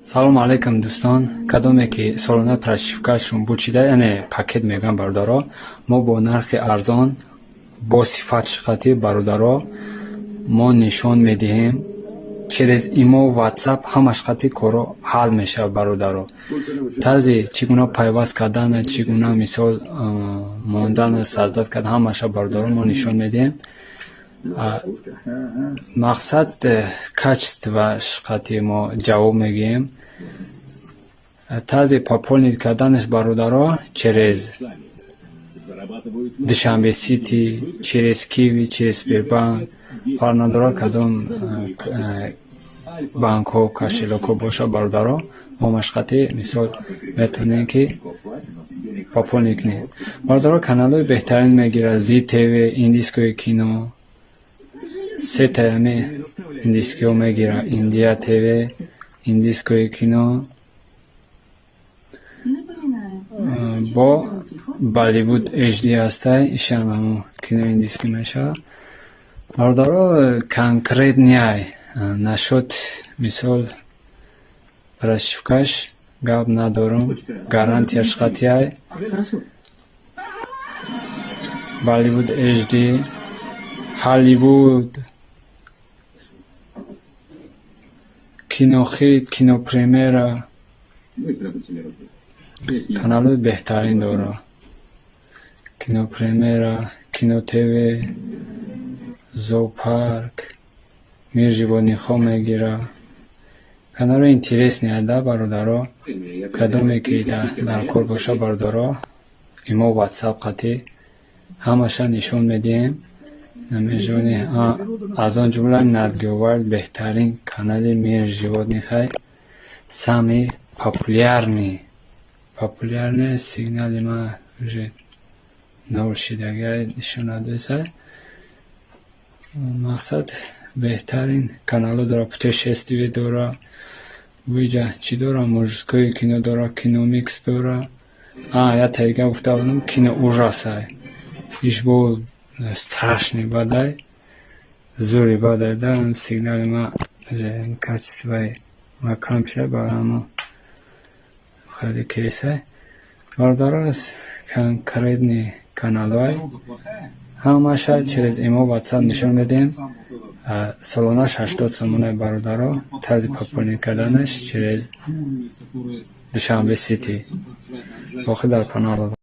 салом алейкум дӯстон. Кадоме ки солона прошивкашон бучида, яъне пакет мегӯям бародаро, мо бо нархи арзон бо сифатшихати бародаро мо нишон медиҳем. Через имо ватсап ҳамаш хати коро ҳал мешавад бародаро. Тарзи чӣ гуна пайваст кардан, чӣ гуна мисол мондан, саздат кардан, ҳамаша бародаро мо нишон медиҳем. Мақсад качествашихати мо ҷавоб мегӯем. Тарзи пополнить карданаш бародаро через Душанбе Сити, через Киви, через Сбербанк, фарнадора кадом банкҳо, кошелокҳо боша бародаро, мо машқати мисол метавонем ки пополнить кунем. Бародаро каналҳои беҳтарин мегирад: Зи ТВ, Индийское кино, сетаями индийскиҳо мегирад: Индия ТВ, Индийское кино, бо Болливуд HD ҳастай, ишанамо кино индийскӣ мешавад. Бародаро конкретняй нашуд мисол прошивкаш гап надорам, гарантияш хатияй Болливуд HD, Hollywood, кинохит, кинопремьера, каналҳои беҳтарин дора. Кинопремьера, Кино ТВ, Зоопарк, Мир животниҳо мегира. Каналҳои интересни да бародаро. Кадоме ки дар кор боша бародаро, имо ватсап хати ҳамаша нишон медиҳем. Намежони аз он ҷумла Надгёвард беҳтарин канали Мир животниҳай, сами популярный сигнали ма уже наушидагай нишонадесай. Мақсад беҳтарин каналҳо дора, путешествие дора, виҷа чӣ дора, мужское кино дора, Киномикс дора. Я тайга гуфтаварам, кино ужасай. Иш бо страшный бадай, зури бадай да, сигнали ма качествои ма кам шуд, барамо хеле кесай. Бародаро конкретни каналҳои ҳамаша через имо ватсап нишон медем. Солонаш 80 сомона бародаро. Тарзи пополнить карданаш через Душанбе Сити. Бохи дар паноҳ.